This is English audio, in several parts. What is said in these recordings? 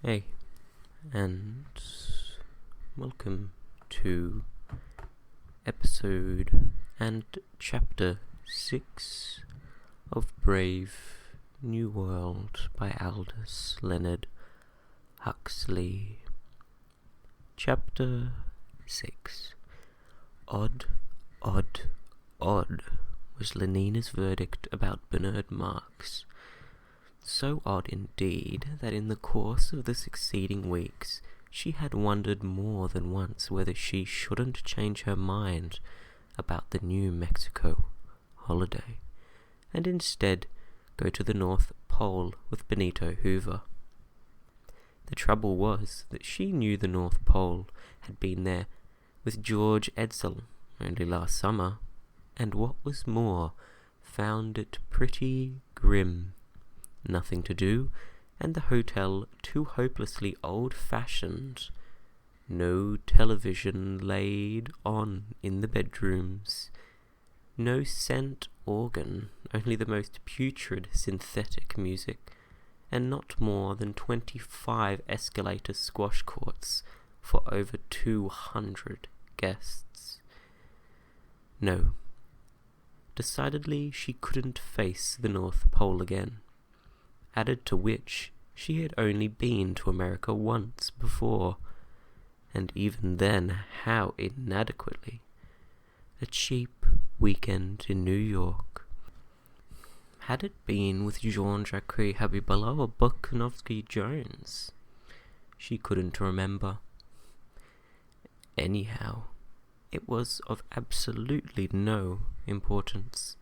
Hey, and welcome to episode and chapter 6 of Brave New World by Aldous Huxley. Chapter 6. Odd was Lenina's verdict about Bernard Marx. So odd indeed that in the course of the succeeding weeks she had wondered more than once whether she shouldn't change her mind about the New Mexico holiday, and instead go to the North Pole with Benito Hoover. The trouble was that she knew the North Pole, had been there with George Edsel only last summer, and what was more, found it pretty grim. Nothing to do, and the hotel too hopelessly old-fashioned. No television laid on in the bedrooms. No scent organ, only the most putrid synthetic music, and not more than 25 escalator squash courts for over 200 guests. No. Decidedly she couldn't face the North Pole again. Added to which, she had only been to America once before, and even then how inadequately. A cheap weekend in New York. Had it been with Jean-Jacques Habiballah or Bucknovsky Jones? She couldn't remember. Anyhow, it was of absolutely no importance.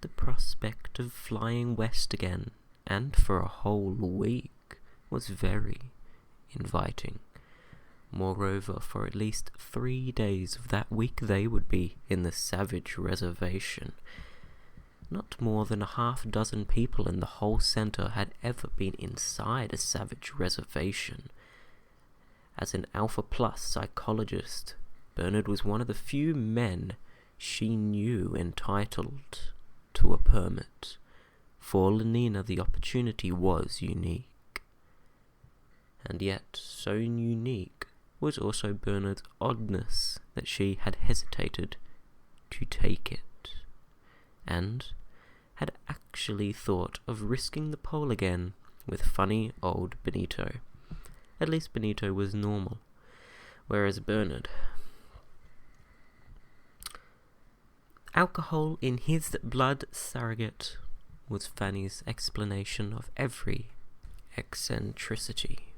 The prospect of flying west again, and for a whole week, was very inviting. Moreover, for at least 3 days of that week they would be in the Savage Reservation. Not more than a half-dozen people in the whole center had ever been inside a Savage Reservation. As an Alpha Plus psychologist, Bernard was one of the few men she knew entitled to a permit. For Lenina the opportunity was unique. And yet, so unique was also Bernard's oddness that she had hesitated to take it, and had actually thought of risking the pole again with funny old Benito. At least Benito was normal, whereas Bernard... Alcohol in his blood surrogate was Fanny's explanation of every eccentricity.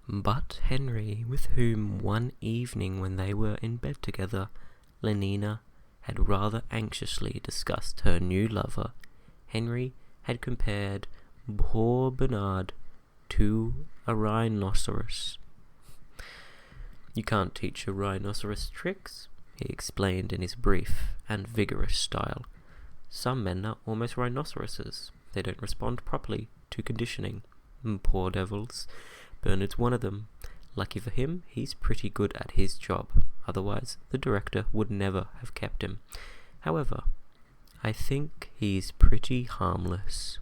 But Henry, with whom one evening when they were in bed together, Lenina had rather anxiously discussed her new lover, Henry had compared poor Bernard to a rhinoceros. "You can't teach a rhinoceros tricks," he explained in his brief and vigorous style. "Some men are almost rhinoceroses. They don't respond properly to conditioning. Poor devils. Bernard's one of them. Lucky for him, he's pretty good at his job. Otherwise, the director would never have kept him. However, I think he's pretty harmless.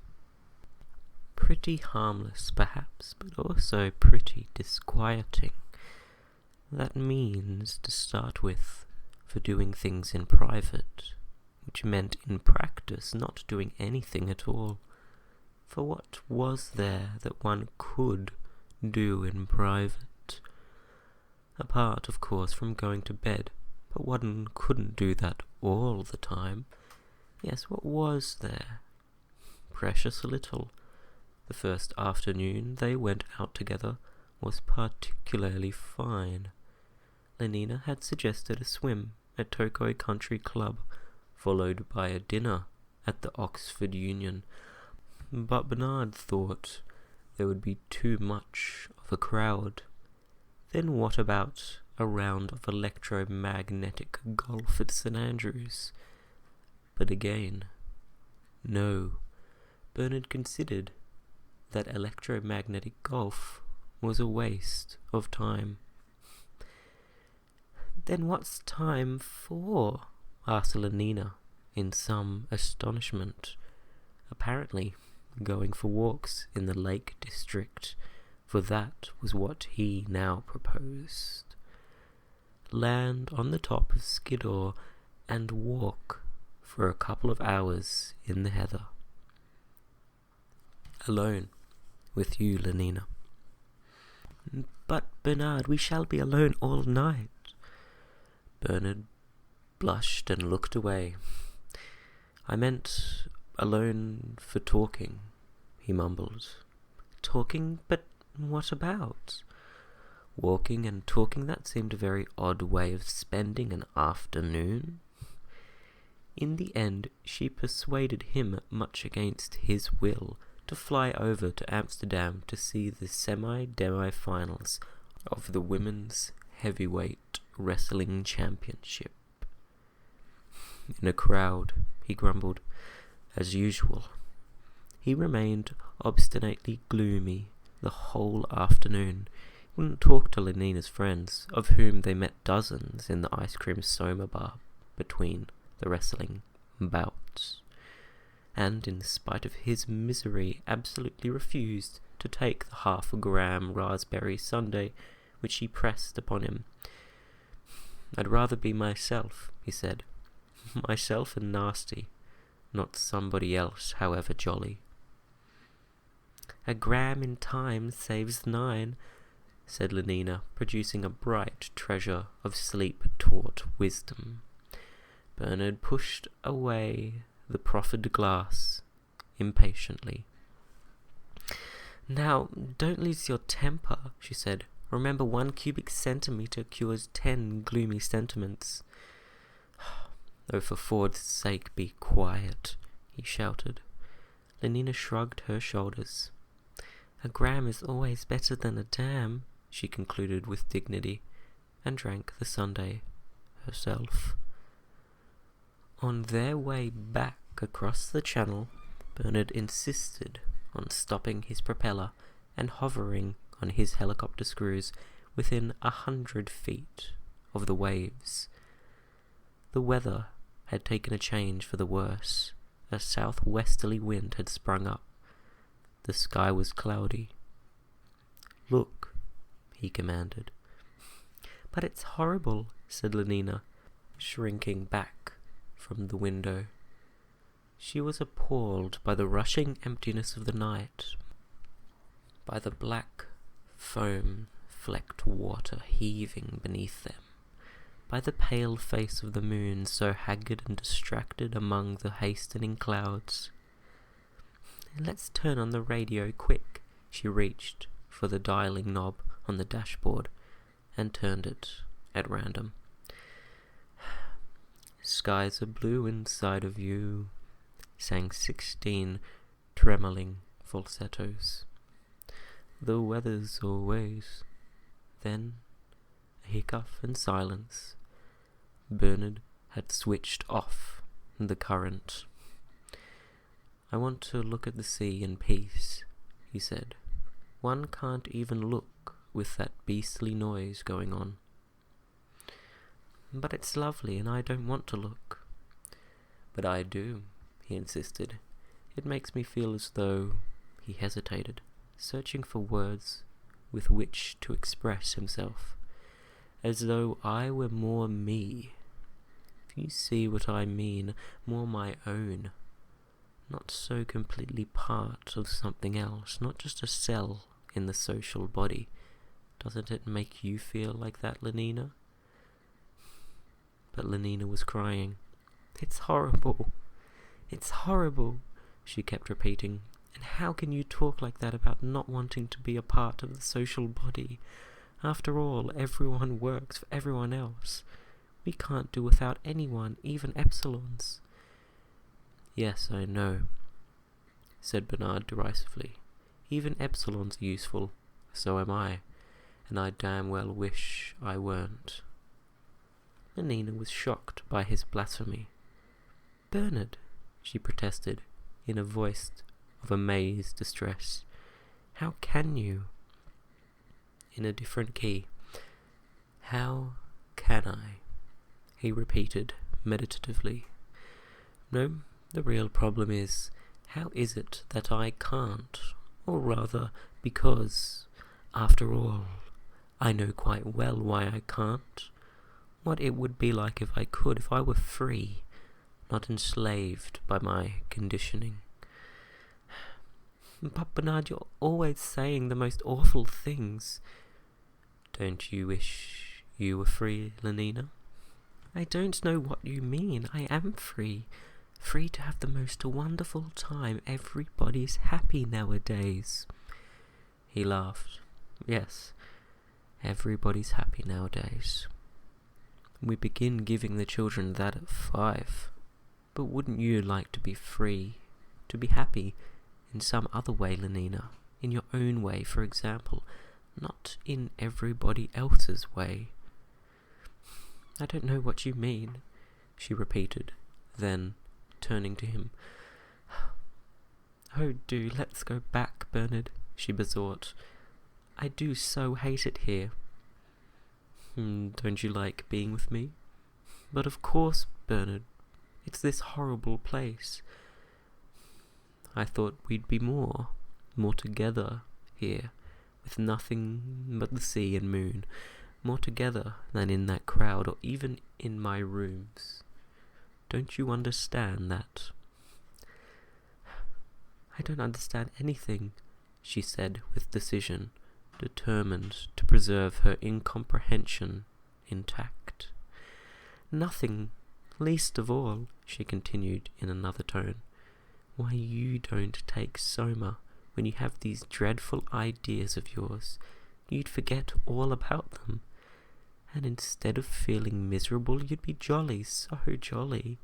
Pretty harmless, perhaps, but also pretty disquieting. That means, to start with, for doing things in private, which meant in practice not doing anything at all. For what was there that one could do in private? Apart, of course, from going to bed, but one couldn't do that all the time. Yes, what was there? Precious little. The first afternoon they went out together was particularly fine. Lenina had suggested a swim at Tokoi Country Club, followed by a dinner at the Oxford Union, but Bernard thought there would be too much of a crowd. Then what about a round of electromagnetic golf at St Andrews? But again, no. Bernard considered that electromagnetic golf was a waste of time. "Then what's time for?" asked Lenina, in some astonishment. Apparently going for walks in the Lake District, for that was what he now proposed. Land on the top of Skiddaw and walk for a couple of hours in the heather. Alone with you, Lenina. But Bernard, we shall be alone all night. Bernard blushed and looked away. I meant alone for talking, he mumbled. Talking? But what about? Walking and talking, that seemed a very odd way of spending an afternoon. In the end, she persuaded him, much against his will, to fly over to Amsterdam to see the semi-finals of the Women's Heavyweight Wrestling Championship. In a crowd, he grumbled, as usual. He remained obstinately gloomy the whole afternoon. He wouldn't talk to Lenina's friends, of whom they met dozens in the ice cream Soma bar between the wrestling bouts, and in spite of his misery absolutely refused to take the half-a-gram raspberry sundae which she pressed upon him. I'd rather be myself, he said. Myself and nasty, not somebody else, however jolly. A gram in time saves 9, said Lenina, producing a bright treasure of sleep-taught wisdom. Bernard pushed away the proffered glass impatiently. Now, don't lose your temper, she said. Remember, 1 cubic centimetre cures 10 gloomy sentiments. Oh, for Ford's sake, be quiet, he shouted. Lenina shrugged her shoulders. A gram is always better than a dam, she concluded with dignity, and drank the sundae herself. On their way back across the channel, Bernard insisted on stopping his propeller and hovering on his helicopter screws within 100 feet of the waves. The weather had taken a change for the worse. A southwesterly wind had sprung up. The sky was cloudy. Look, he commanded. But it's horrible, said Lenina, shrinking back from the window. She was appalled by the rushing emptiness of the night, by the black foam-flecked water heaving beneath them, by the pale face of the moon so haggard and distracted among the hastening clouds. Let's turn on the radio quick. She reached for the dialing knob on the dashboard and turned it at random. Skies are blue inside of you, sang 16 tremoling falsettos. The weather's always. Then a hiccup and silence. Bernard had switched off the current. I want to look at the sea in peace, he said. One can't even look with that beastly noise going on. But it's lovely and I don't want to look. But I do, he insisted. It makes me feel as though... He hesitated, searching for words with which to express himself. As though I were more me. If you see what I mean, more my own. Not so completely part of something else, not just a cell in the social body. Doesn't it make you feel like that, Lenina? But Lenina was crying. It's horrible. It's horrible, she kept repeating. And how can you talk like that about not wanting to be a part of the social body? After all, everyone works for everyone else. We can't do without anyone, even epsilons. Yes, I know, said Bernard derisively. Even epsilons are useful, so am I, and I damn well wish I weren't. Lenina was shocked by his blasphemy. Bernard, she protested, in a voice of amazed distress. How can you? In a different key. How can I? He repeated meditatively. No, the real problem is, how is it that I can't? Or rather, because After all, I know quite well why I can't. What it would be like if I could, if I were free, not enslaved by my conditioning. But Bernard, you're always saying the most awful things. Don't you wish you were free, Lenina? I don't know what you mean. I am free. Free to have the most wonderful time. Everybody's happy nowadays. He laughed. Yes, everybody's happy nowadays. We begin giving the children that at 5. But wouldn't you like to be free? To be happy in some other way, Lenina? In your own way, for example. Not in everybody else's way. I don't know what you mean, she repeated. Then, turning to him, oh, do let's go back, Bernard, she besought. I do so hate it here. Don't you like being with me? But of course, Bernard. It's this horrible place. I thought we'd be more together here, with nothing but the sea and moon, more together than in that crowd or even in my rooms. Don't you understand that? I don't understand anything, she said with decision, determined to preserve her incomprehension intact. Nothing, least of all, she continued in another tone, why you don't take Soma when you have these dreadful ideas of yours. You'd forget all about them. And instead of feeling miserable, you'd be jolly, so jolly,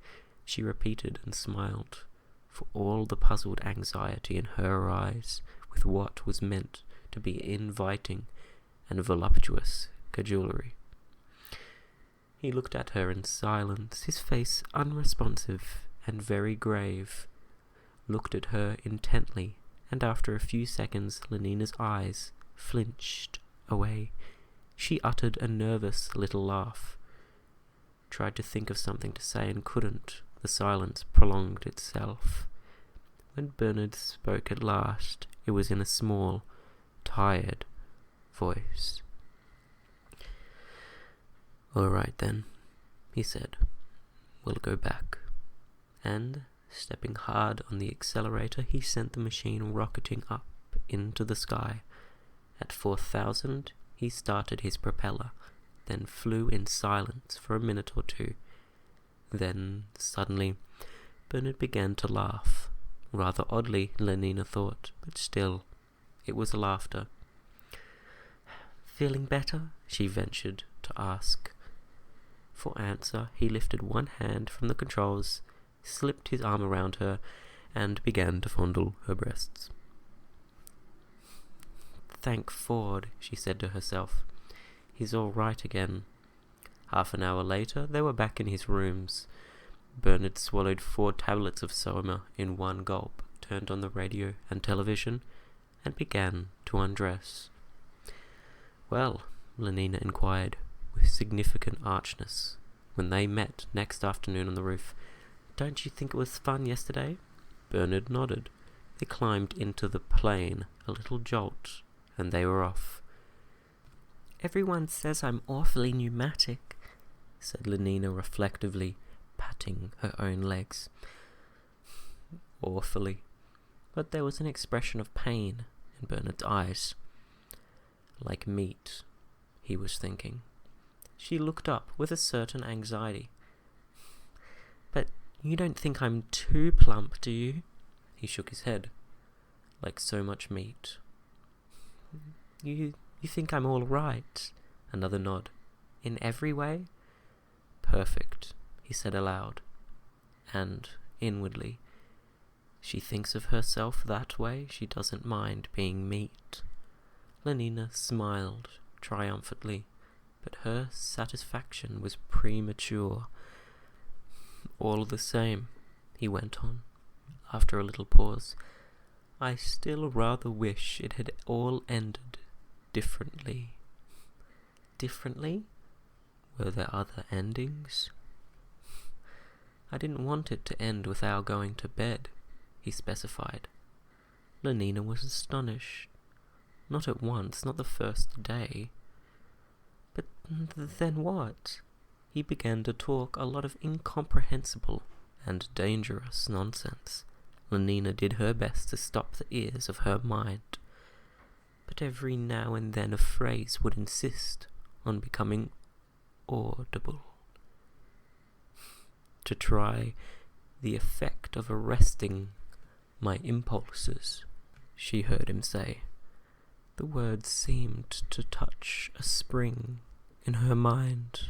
she repeated and smiled, for all the puzzled anxiety in her eyes with what was meant to be inviting and voluptuous cajolery. He looked at her in silence, his face unresponsive and very grave, looked at her intently, and after a few seconds Lenina's eyes flinched away. She uttered a nervous little laugh, tried to think of something to say and couldn't. The silence prolonged itself. When Bernard spoke at last, it was in a small, tired voice. All right then, he said. We'll go back. And, stepping hard on the accelerator, he sent the machine rocketing up into the sky. At 4,000, he started his propeller, then flew in silence for a minute or two. Then, suddenly, Bernard began to laugh. Rather oddly, Lenina thought, but still, it was laughter. Feeling better? She ventured to ask. For answer, he lifted one hand from the controls, slipped his arm around her, and began to fondle her breasts. Thank Ford, she said to herself. He's all right again. Half an hour later, they were back in his rooms. Bernard swallowed 4 tablets of Soma in one gulp, turned on the radio and television, and began to undress. Well, Lenina inquired, with significant archness, when they met next afternoon on the roof. Don't you think it was fun yesterday? Bernard nodded. They climbed into the plane, a little jolt, and they were off. Everyone says I'm awfully pneumatic, said Lenina reflectively, patting her own legs. Awfully. But there was an expression of pain in Bernard's eyes. Like meat, he was thinking. She looked up with a certain anxiety. But you don't think I'm too plump, do you? He shook his head. Like so much meat. You think I'm all right? Another nod. In every way? Perfect, he said aloud. And, inwardly, she thinks of herself that way, she doesn't mind being meat. Lenina smiled triumphantly, but her satisfaction was premature. All the same, he went on, after a little pause, I still rather wish it had all ended differently. Differently? Were there other endings? I didn't want it to end with our going to bed, he specified. Lenina was astonished. Not at once, not the first day. But then what? He began to talk a lot of incomprehensible and dangerous nonsense. Lenina did her best to stop the ears of her mind, but every now and then a phrase would insist on becoming audible. To try the effect of arresting my impulses, she heard him say. The words seemed to touch a spring in her mind.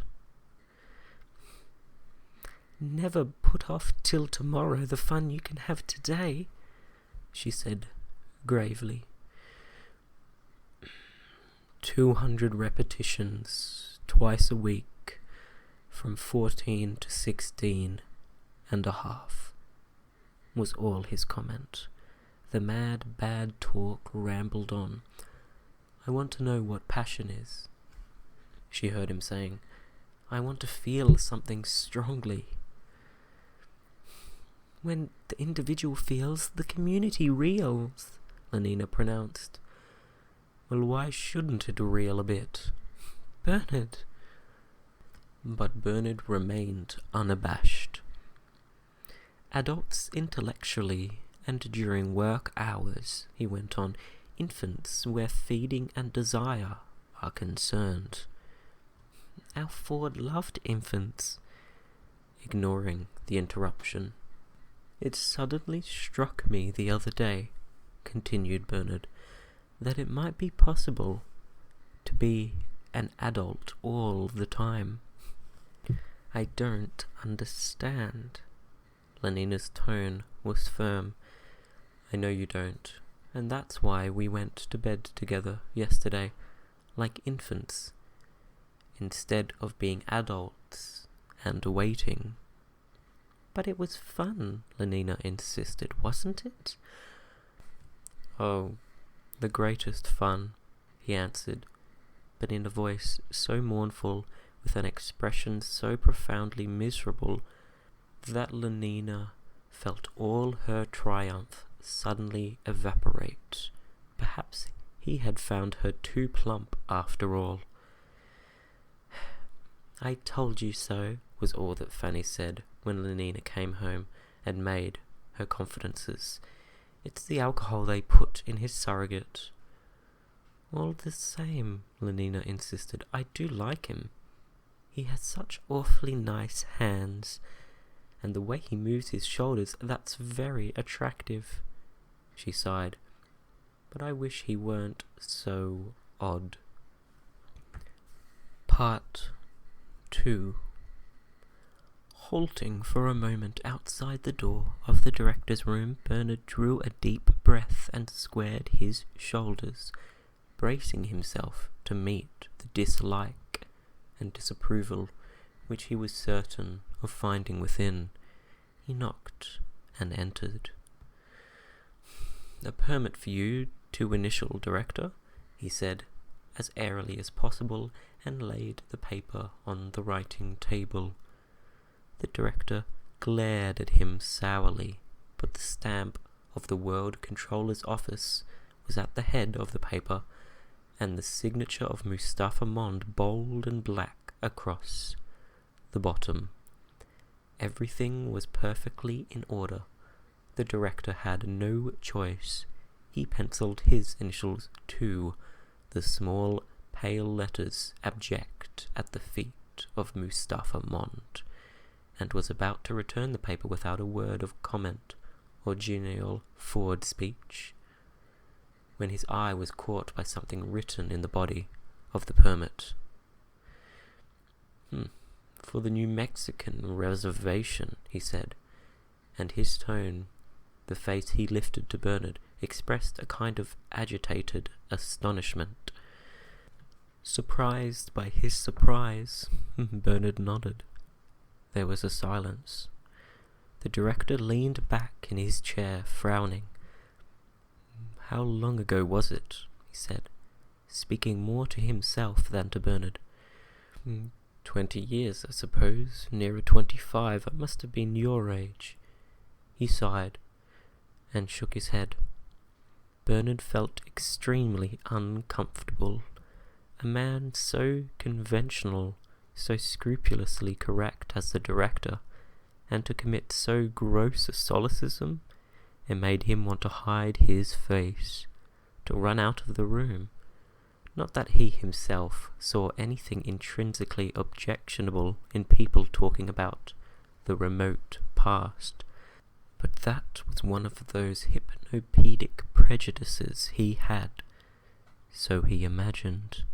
Never put off till tomorrow the fun you can have today, she said gravely. 200 repetitions twice a week from 14 to 16 and a half was all his comment. The mad, bad talk rambled on. I want to know what passion is, she heard him saying. I want to feel something strongly. When the individual feels, the community reels, Lenina pronounced. Well, why shouldn't it reel a bit? Bernard. But Bernard remained unabashed. Adults intellectually and during work hours, he went on, infants where feeding and desire are concerned. Our Ford loved infants. Ignoring the interruption. It suddenly struck me the other day, continued Bernard, that it might be possible to be an adult all the time. I don't understand. Lenina's tone was firm. I know you don't, and that's why we went to bed together yesterday, like infants, instead of being adults and waiting. But it was fun, Lenina insisted, wasn't it? Oh, the greatest fun, he answered, but in a voice so mournful, with an expression so profoundly miserable, that Lenina felt all her triumph suddenly evaporate. Perhaps he had found her too plump after all. I told you so, was all that Fanny said when Lenina came home and made her confidences. It's the alcohol they put in his surrogate. All the same, Lenina insisted, I do like him. He has such awfully nice hands, and the way he moves his shoulders, that's very attractive. She sighed, but I wish he weren't so odd. Part 2. Halting for a moment outside the door of the director's room, Bernard drew a deep breath and squared his shoulders, bracing himself to meet the dislike and disapproval which he was certain of finding within. He knocked and entered. A permit for you to initial, Director, he said, as airily as possible, and laid the paper on the writing table. The director glared at him sourly, but the stamp of the World Controller's office was at the head of the paper, and the signature of Mustafa Mond bold and black across the bottom. Everything was perfectly in order. The director had no choice. He penciled his initials to the small pale letters abject at the feet of Mustafa Mond, and was about to return the paper without a word of comment or genial forward speech, when his eye was caught by something written in the body of the permit. For the New Mexican reservation, he said, and his tone, the face he lifted to Bernard, expressed a kind of agitated astonishment. Surprised by his surprise, Bernard nodded. There was a silence. The director leaned back in his chair, frowning. How long ago was it? He said, speaking more to himself than to Bernard. 20 years, I suppose, nearer 25. I must have been your age. He sighed and shook his head. Bernard felt extremely uncomfortable. A man so conventional, so scrupulously correct as the director, and to commit so gross a solecism, it made him want to hide his face, to run out of the room. Not that he himself saw anything intrinsically objectionable in people talking about the remote past, but that was one of those hypnopedic prejudices he had, so he imagined,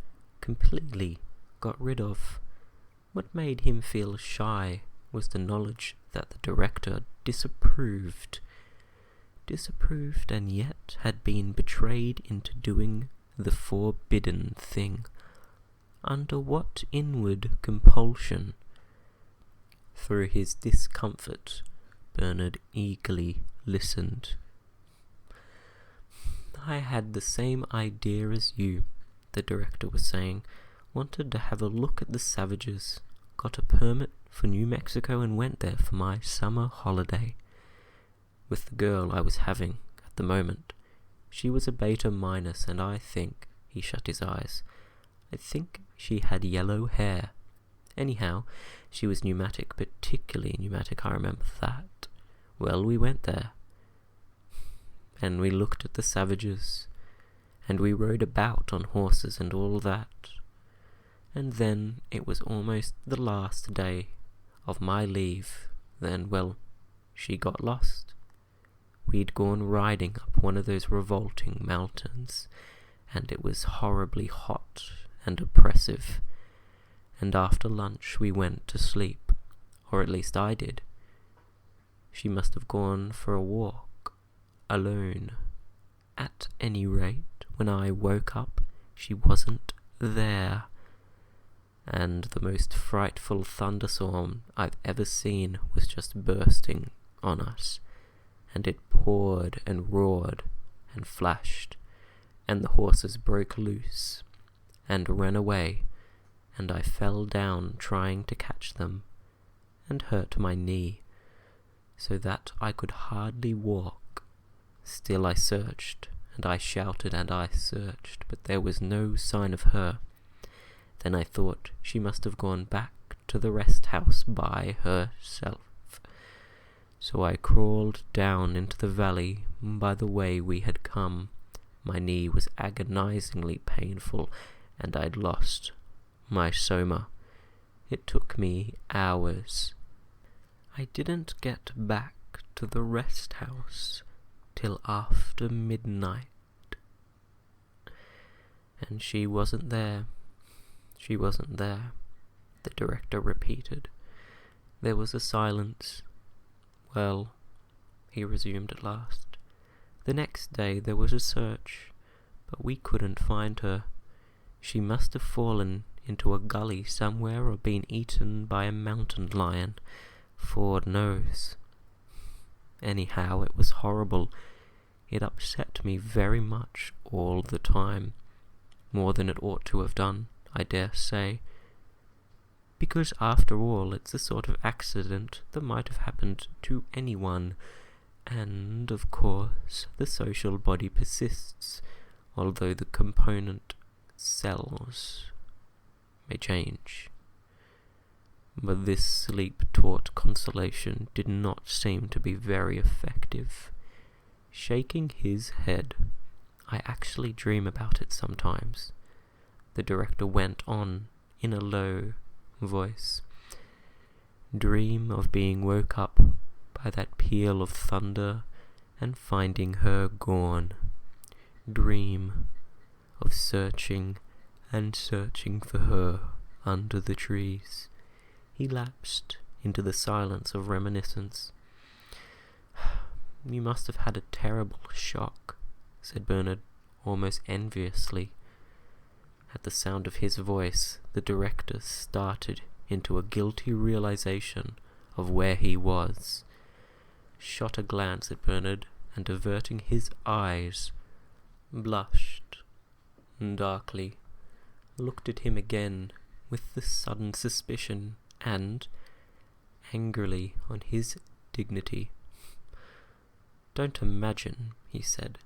completely got rid of. What made him feel shy was the knowledge that the director disapproved and yet had been betrayed into doing the forbidden thing. Under what inward compulsion? Through his discomfort, Bernard eagerly listened. "I had the same idea as you," the director was saying. "Wanted to have a look at the savages. Got a permit for New Mexico and went there for my summer holiday. With the girl I was having at the moment. She was a beta minus, and I think," he shut his eyes, "I think she had yellow hair. Anyhow, she was pneumatic, particularly pneumatic, I remember that. Well, we went there, and we looked at the savages, and we rode about on horses and all that. And then it was almost the last day of my leave. Then, well, she got lost. We'd gone riding up one of those revolting mountains, and it was horribly hot and oppressive. And after lunch we went to sleep, or at least I did. She must have gone for a walk, alone. At any rate, when I woke up, she wasn't there. And the most frightful thunderstorm I've ever seen was just bursting on us, and it poured and roared and flashed, and the horses broke loose and ran away, and I fell down trying to catch them, and hurt my knee, so that I could hardly walk. Still I searched, and I shouted, and I searched, but there was no sign of her. Then I thought she must have gone back to the rest house by herself. So I crawled down into the valley by the way we had come. My knee was agonizingly painful, and I'd lost my Soma. It took me hours. I didn't get back to the rest house till after midnight. And she wasn't there. She wasn't there, the director repeated. There was a silence. Well, he resumed at last, the next day there was a search, but we couldn't find her. She must have fallen into a gully somewhere or been eaten by a mountain lion. Ford knows. Anyhow, it was horrible. It upset me very much all the time. More than it ought to have done, I dare say. Because after all, it's a sort of accident that might have happened to anyone. And, of course, the social body persists, although the component cells may change. But this sleep-taught consolation did not seem to be very effective. Shaking his head, I actually dream about it sometimes. The director went on in a low voice. Dream of being woke up by that peal of thunder and finding her gone. Dream of searching and searching for her under the trees. He lapsed into the silence of reminiscence. You must have had a terrible shock, said Bernard, almost enviously. At the sound of his voice, the director started into a guilty realization of where he was, shot a glance at Bernard, and averting his eyes, blushed darkly, looked at him again with the sudden suspicion and, angrily on his dignity. Don't imagine, he said,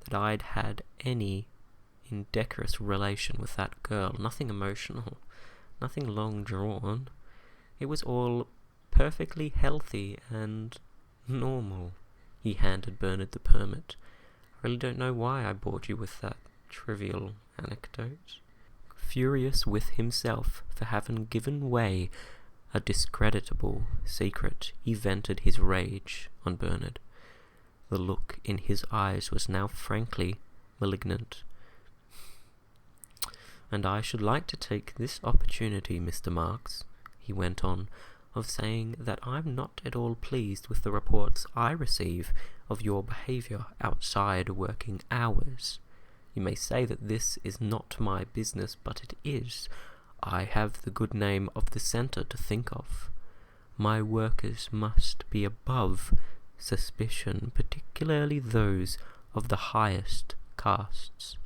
that I'd had any indecorous relation with that girl. Nothing emotional, nothing long drawn. It was all perfectly healthy and normal. He handed Bernard the permit. I really don't know why I bored you with that trivial anecdote. Furious with himself for having given way a discreditable secret, he vented his rage on Bernard. The look in his eyes was now frankly malignant. "And I should like to take this opportunity, Mr. Marks," he went on, "of saying that I'm not at all pleased with the reports I receive of your behaviour outside working hours. You may say that this is not my business, but it is. I have the good name of the centre to think of. My workers must be above suspicion, particularly those of the highest castes.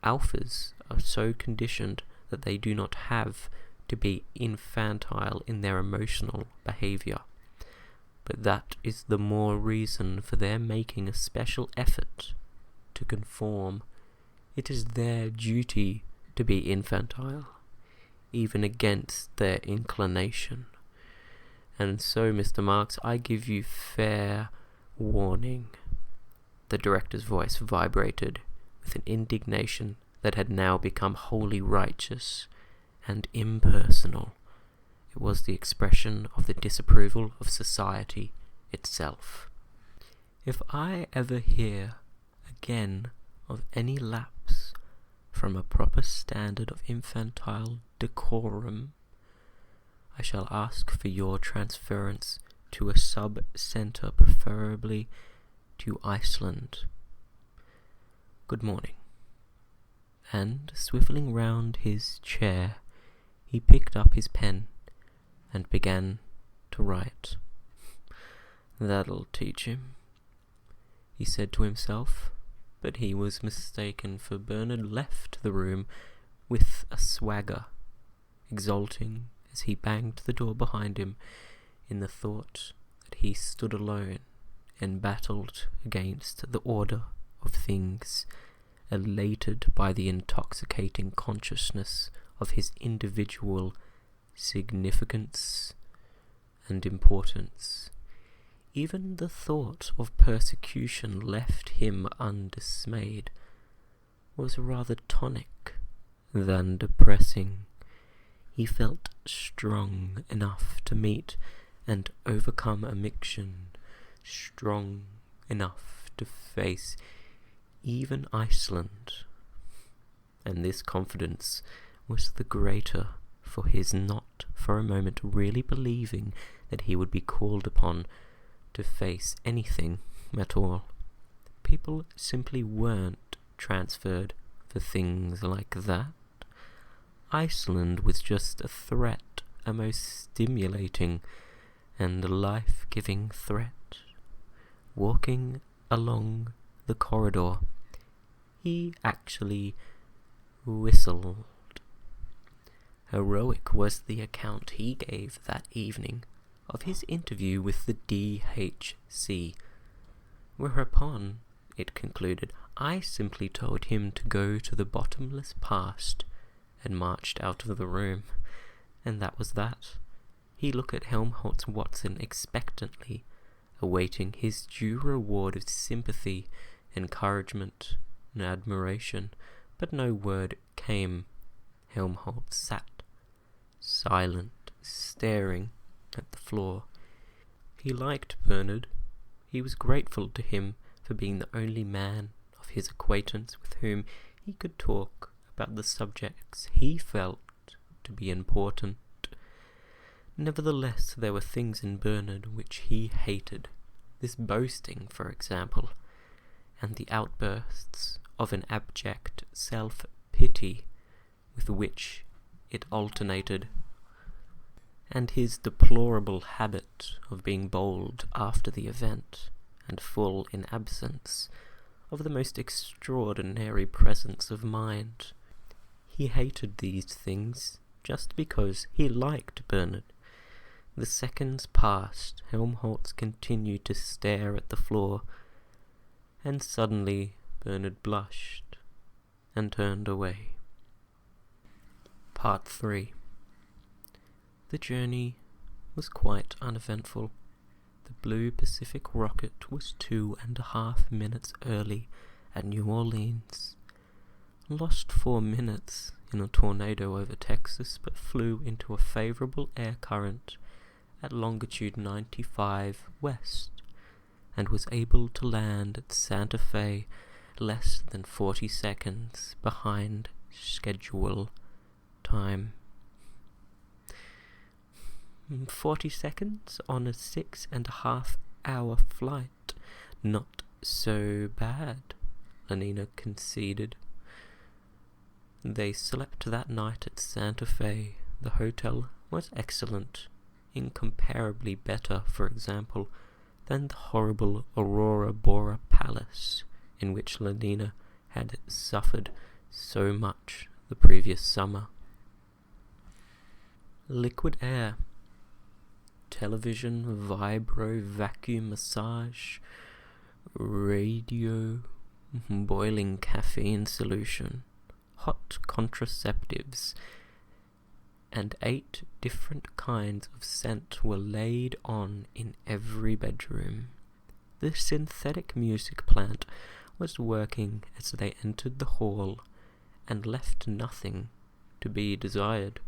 Alphas are so conditioned that they do not have to be infantile in their emotional behaviour. But that is the more reason for their making a special effort to conform. It is their duty to be infantile, even against their inclination. And so, Mr. Marks, I give you fair warning." The director's voice vibrated with an indignation that had now become wholly righteous and impersonal. It was the expression of the disapproval of society itself. "If I ever hear again of any lapse from a proper standard of infantile decorum, I shall ask for your transference to a sub-centre, preferably to Iceland. Good morning." And, swiveling round his chair, he picked up his pen and began to write. "That'll teach him," he said to himself, but he was mistaken, for Bernard left the room with a swagger, exulting as he banged the door behind him in the thought that he stood alone and battled against the order of things, elated by the intoxicating consciousness of his individual significance and importance. Even the thought of persecution left him undismayed, was rather tonic than depressing. He felt strong enough to meet and overcome addiction, strong enough to face even Iceland, and this confidence was the greater for his not for a moment really believing that he would be called upon to face anything at all. People simply weren't transferred for things like that. Iceland was just a threat, a most stimulating and life-giving threat. Walking along the corridor, he actually whistled. Heroic was the account he gave that evening of his interview with the DHC, whereupon, it concluded, I simply told him to go to the bottomless past and marched out of the room, and that was that. He looked at Helmholtz Watson expectantly, awaiting his due reward of sympathy, encouragement, and admiration, but no word came. Helmholtz sat, silent, staring at the floor. He liked Bernard. He was grateful to him for being the only man of his acquaintance with whom he could talk about the subjects he felt to be important. Nevertheless, there were things in Bernard which he hated. This boasting, for example, and the outbursts of an abject self-pity with which it alternated, and his deplorable habit of being bold after the event, and full in absence of the most extraordinary presence of mind. He hated these things just because he liked Bernard. The seconds passed. Helmholtz continued to stare at the floor, and suddenly Bernard blushed and turned away. Part 3. The journey was quite uneventful. The Blue Pacific rocket was 2.5 minutes early at New Orleans. Lost 4 minutes in a tornado over Texas, but flew into a favourable air current at longitude 95 west, and was able to land at Santa Fe less than 40 seconds behind schedule time. 40 seconds on a 6.5-hour flight. Not so bad, Lenina conceded. They slept that night at Santa Fe. The hotel was excellent, incomparably better, for example, than the horrible Aurora Bora Palace in which Lenina had suffered so much the previous summer. Liquid air, television, vibro, vacuum massage, radio, boiling caffeine solution, hot contraceptives, and 8 different kinds of scent were laid on in every bedroom. The synthetic music plant was working as they entered the hall, and left nothing to be desired.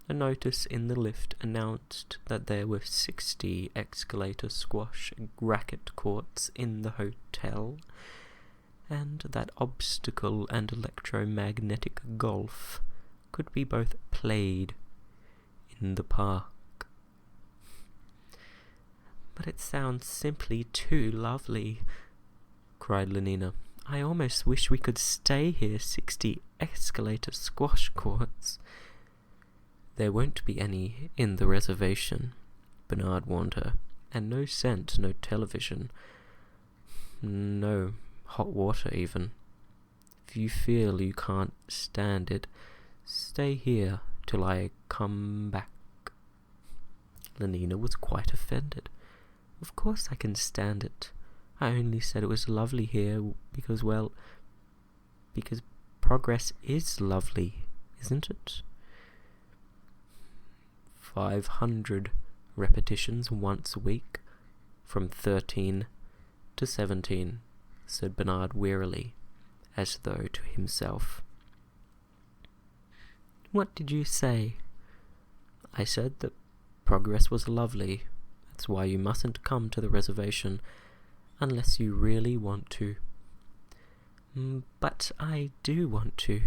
A notice in the lift announced that there were 60 escalator squash racket courts in the hotel, and that obstacle and electromagnetic golf could be both played in the park. But it sounds simply too lovely, cried Lenina. I almost wish we could stay here. 60 escalator squash courts. There won't be any in the reservation, Bernard warned her, and no scent, no television, no hot water even. If you feel you can't stand it, stay here till I come back. Lenina was quite offended. Of course I can stand it. I only said it was lovely here because, well, because progress is lovely, isn't it? 500 repetitions once a week, from 13 to 17, said Bernard wearily, as though to himself. What did you say? I said that progress was lovely. That's why you mustn't come to the reservation unless you really want to. But I do want to.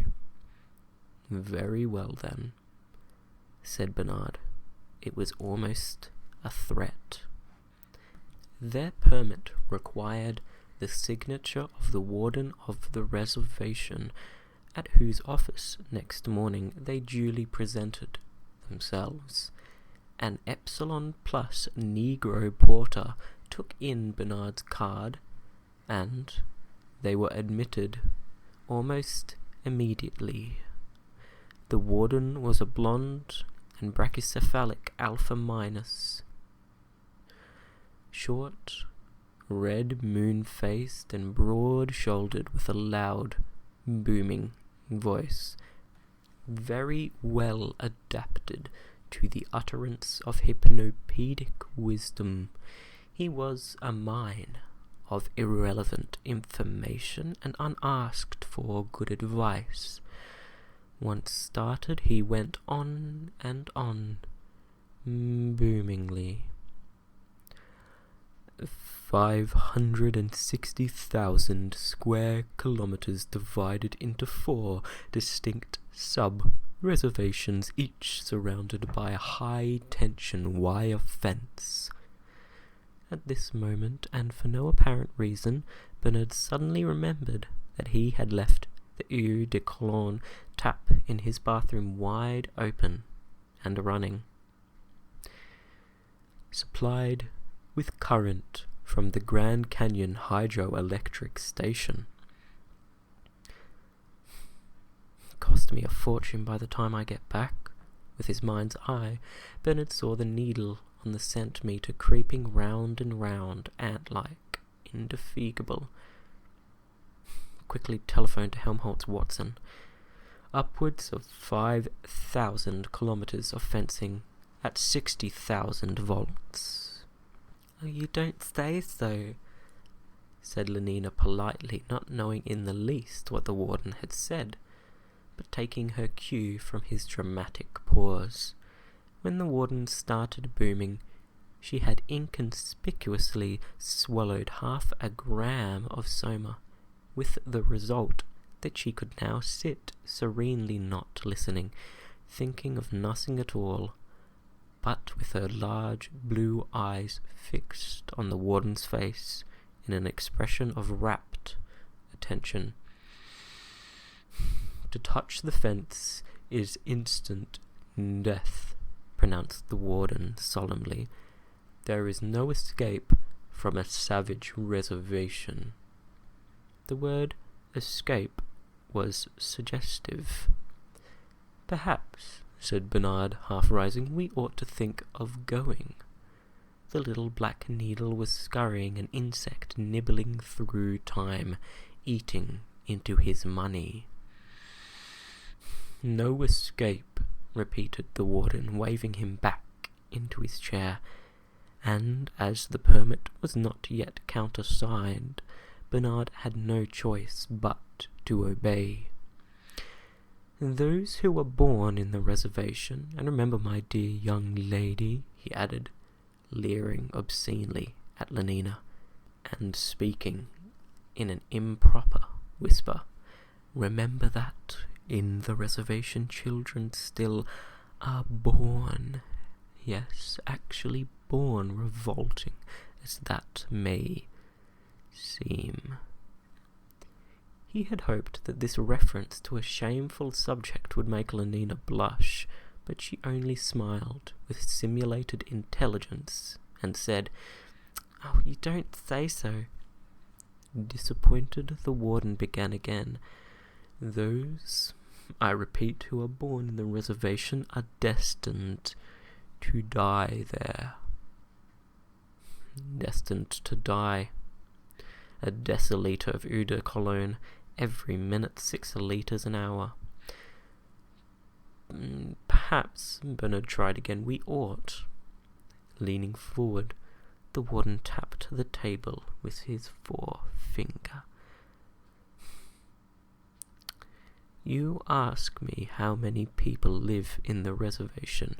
Very well then, said Bernard. It was almost a threat. Their permit required the signature of the warden of the reservation, at whose office next morning they duly presented themselves. An Epsilon Plus Negro porter took in Bernard's card, and they were admitted almost immediately. The warden was a blonde and brachycephalic Alpha Minus, short, red, moon-faced, and broad-shouldered, with a loud, booming voice, very well adapted to the utterance of hypnopedic wisdom. He was a mine of irrelevant information and unasked for good advice. Once started, he went on and on, boomingly. 560,000 square kilometers divided into 4 distinct sub-reservations, each surrounded by a high-tension wire fence. At this moment, and for no apparent reason, Bernard suddenly remembered that he had left the eau de cologne tap in his bathroom wide open and running, supplied with current from the Grand Canyon hydroelectric station. It cost me a fortune by the time I get back. With his mind's eye, Bernard saw the needle on the cent meter creeping round and round, ant-like, indefatigable. quickly telephoned to Helmholtz Watson. Upwards of 5,000 kilometers of fencing at 60,000 volts. "Oh, you don't say so," said Lenina politely, not knowing in the least what the warden had said, but taking her cue from his dramatic pause. When the warden started booming, she had inconspicuously swallowed 1/2 gram of Soma, with the result that she could now sit serenely not listening, thinking of nothing at all, but with her large blue eyes fixed on the warden's face in an expression of rapt attention. "To touch the fence is instant death," pronounced the warden solemnly. "There is no escape from a savage reservation." The word escape was suggestive. "Perhaps," said Bernard, half rising, "we ought to think of going." The little black needle was scurrying, an insect nibbling through time, eating into his money. "No escape," repeated the warden, waving him back into his chair, and as the permit was not yet countersigned, Bernard had no choice but to obey. "Those who were born in the reservation, and remember, my dear young lady," he added, leering obscenely at Lenina, and speaking in an improper whisper, "remember that in the reservation children still are born. Yes, actually born, revolting as that may seem." He had hoped that this reference to a shameful subject would make Lenina blush, but she only smiled with simulated intelligence and said, "Oh, you don't say so." Disappointed, the warden began again. "Those, I repeat, who are born in the reservation are destined to die there." Destined to die. A deciliter of eau de cologne every minute, 6 liters an hour. "Perhaps," Bernard tried again, "we ought." Leaning forward, the warden tapped the table with his forefinger. "You ask me how many people live in the reservation,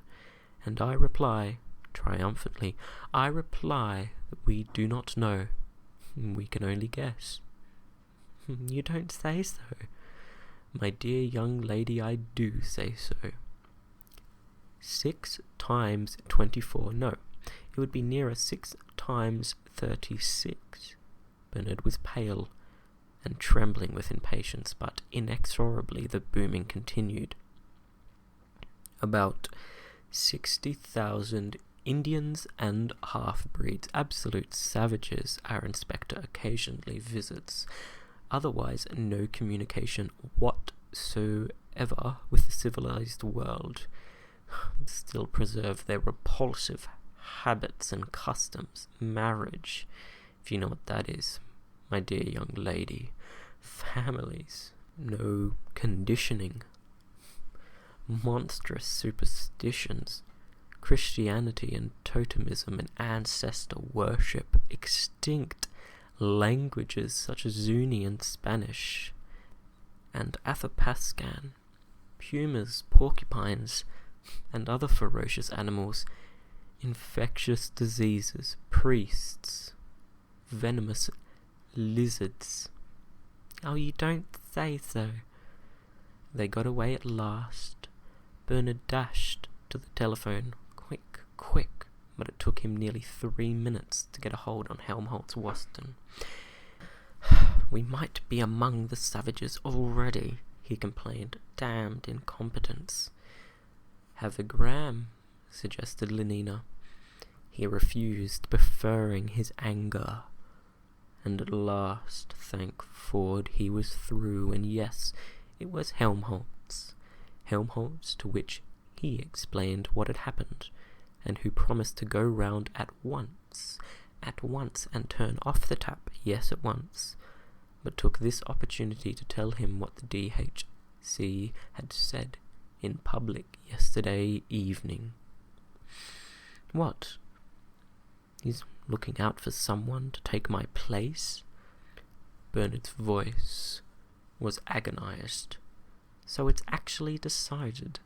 and I reply, triumphantly, that we do not know. We can only guess." "You don't say so." "My dear young lady, I do say so." 6 times 24, no, it would be nearer 6 times 36. Bernard was pale and trembling with impatience, but inexorably the booming continued. "About 60,000 Indians and half-breeds, absolute savages, our inspector occasionally visits. Otherwise, no communication whatsoever with the civilized world. Still preserve their repulsive habits and customs. Marriage, if you know what that is, my dear young lady. Families, no conditioning. Monstrous superstitions. Christianity and totemism and ancestor worship. Extinct languages such as Zuni and Spanish and Athapascan, pumas, porcupines, and other ferocious animals, infectious diseases, priests, venomous lizards." "Oh, you don't say so." They got away at last. Bernard dashed to the telephone. Quick, but it took him nearly 3 minutes to get a hold on Helmholtz Watson. "We might be among the savages already," he complained. "Damned incompetence." "Have a gram," suggested Lenina. He refused, preferring his anger. And at last, thank Ford, he was through, and yes, it was Helmholtz, to which he explained what had happened, and who promised to go round at once, and turn off the tap, yes, at once. but took this opportunity to tell him what the DHC had said in public yesterday evening. What? He's looking out for someone to take my place? Bernard's voice was agonized. So it's actually decided.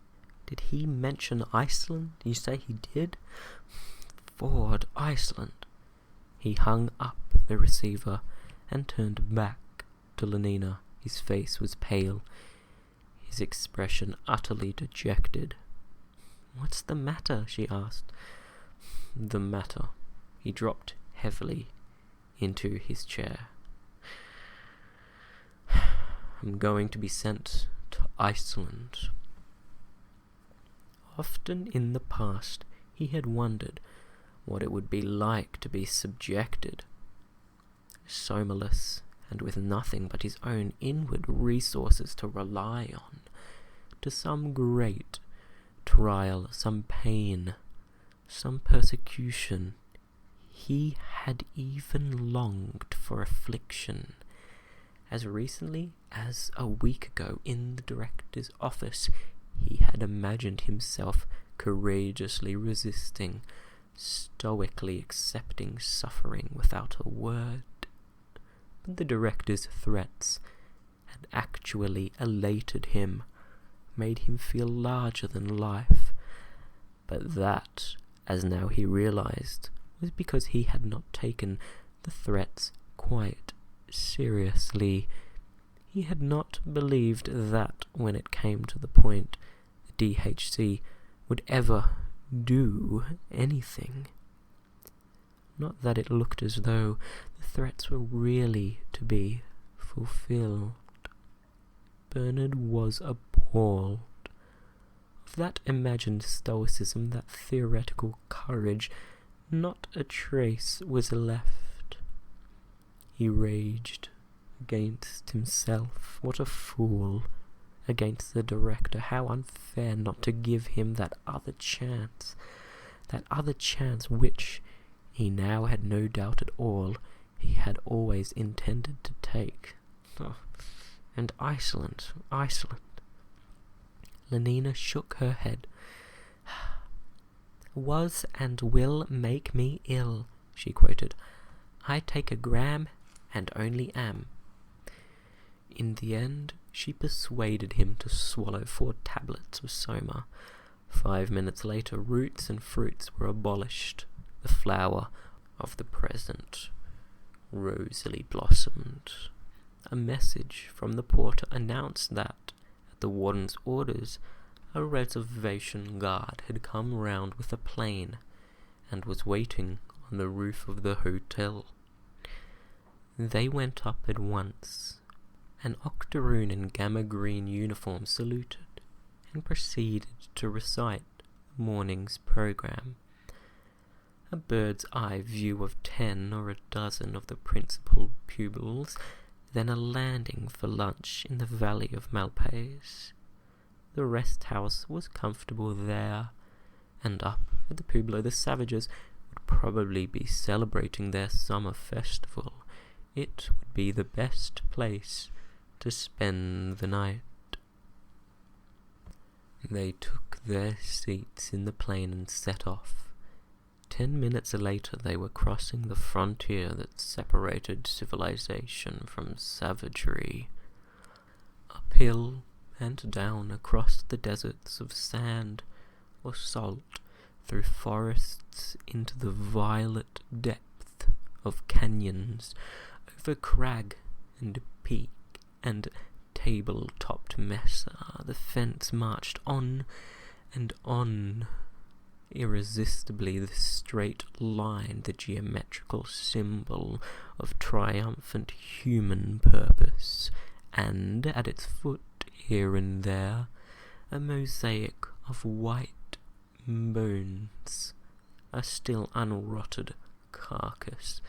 Did he mention Iceland? You say he did? Ford, Iceland. He hung up the receiver and turned back to Lenina. His face was pale, his expression utterly dejected. What's the matter? She asked. The matter. He dropped heavily into his chair. I'm going to be sent to Iceland. Often in the past he had wondered what it would be like to be subjected, somerless and with nothing but his own inward resources to rely on, to some great trial, some pain, some persecution. He had even longed for affliction. As recently as a week ago in the director's office, he had imagined himself courageously resisting, stoically accepting suffering without a word. But the director's threats had actually elated him, made him feel larger than life. But that, as now he realized, was because he had not taken the threats quite seriously. He had not believed that when it came to the point, the DHC would ever do anything. Not that it looked as though the threats were really to be fulfilled. Bernard was appalled. Of that imagined stoicism, that theoretical courage, not a trace was left. He raged against himself. What a fool. Against the director. How unfair not to give him that other chance. That other chance which, he now had no doubt at all, he had always intended to take. Oh. And Iceland. Lenina shook her head. Was and will make me ill, she quoted. I take a gram and only am. In the end, she persuaded him to swallow 4 tablets of Soma. 5 minutes later, roots and fruits were abolished. The flower of the present rosily blossomed. A message from the porter announced that, at the warden's orders, a reservation guard had come round with a plane and was waiting on the roof of the hotel. They went up at once. An octoroon in gamma green uniform saluted and proceeded to recite the morning's program. A bird's eye view of 10 or a dozen of the principal pupils, then a landing for lunch in the valley of Malpais. The rest house was comfortable there, and up at the Pueblo the savages would probably be celebrating their summer festival. It would be the best place to spend the night. They took their seats in the plane and set off. 10 minutes later they were crossing the frontier that separated civilization from savagery. Uphill and down across the deserts of sand or salt, through forests into the violet depth of canyons, over crag and peak and table-topped mesa, the fence marched on and on. Irresistibly, the straight line, the geometrical symbol of triumphant human purpose, and at its foot, here and there, a mosaic of white bones, a still unrotted carcass,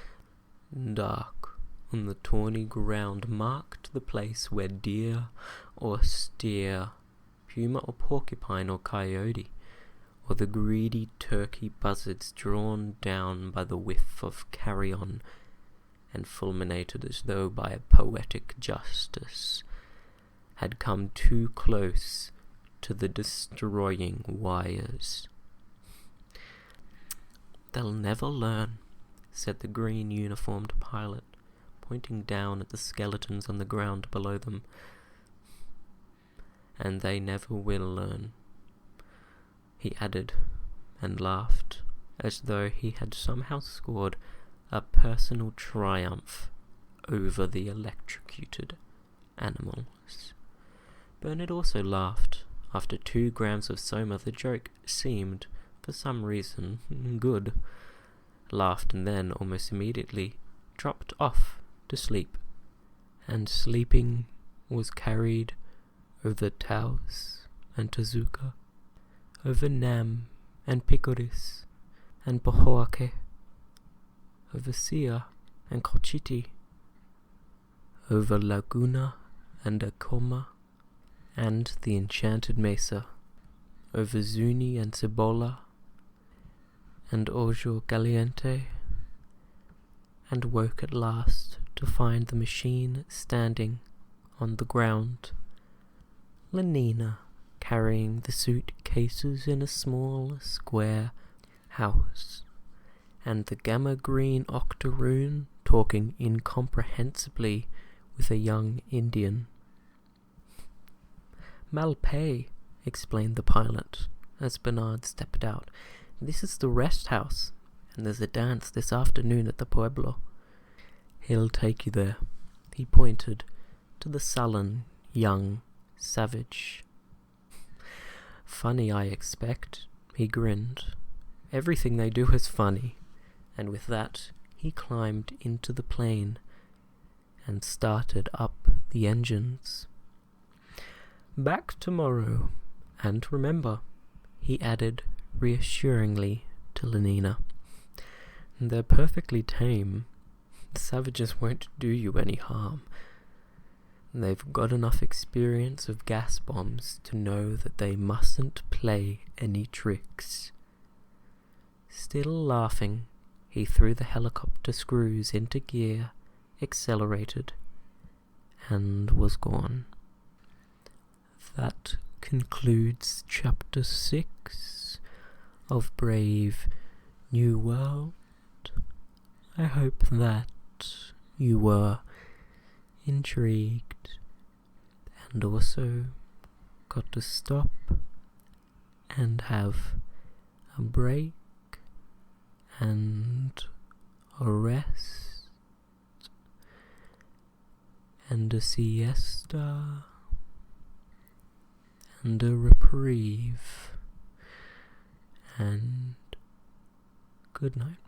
dark on the tawny ground, marked the place where deer or steer, puma or porcupine or coyote, or the greedy turkey buzzards drawn down by the whiff of carrion and fulminated as though by a poetic justice, had come too close to the destroying wires. "They'll never learn," said the green-uniformed pilot, pointing down at the skeletons on the ground below them. "And they never will learn," he added, and laughed, as though he had somehow scored a personal triumph over the electrocuted animals. Bernard also laughed. After 2 grams of soma, the joke seemed, for some reason, good. Laughed and then, almost immediately, dropped off to sleep. And sleeping was carried over Taos and Tezuka, over Nam and Picoris and Pohoake, over Sia and Cochiti, over Laguna and Acoma, and the enchanted mesa, over Zuni and Cibola, and Ojo Caliente, and woke at last to find the machine standing on the ground, Lenina carrying the suitcases in a small square house, and the gamma-green octoroon talking incomprehensibly with a young Indian. "Malpais," explained the pilot, as Bernard stepped out. "This is the rest house, and there's a dance this afternoon at the Pueblo. He'll take you there." He pointed to the sullen, young savage. "Funny, I expect," he grinned. "Everything they do is funny." And with that, he climbed into the plane and started up the engines. "Back tomorrow, and remember," he added reassuringly to Lenina, "they're perfectly tame. The savages won't do you any harm. They've got enough experience of gas bombs to know that they mustn't play any tricks." Still laughing, he threw the helicopter screws into gear, accelerated, and was gone. That concludes Chapter 6 of Brave New World. I hope that you were intrigued and also got to stop and have a break and a rest and a siesta and a reprieve, and good night.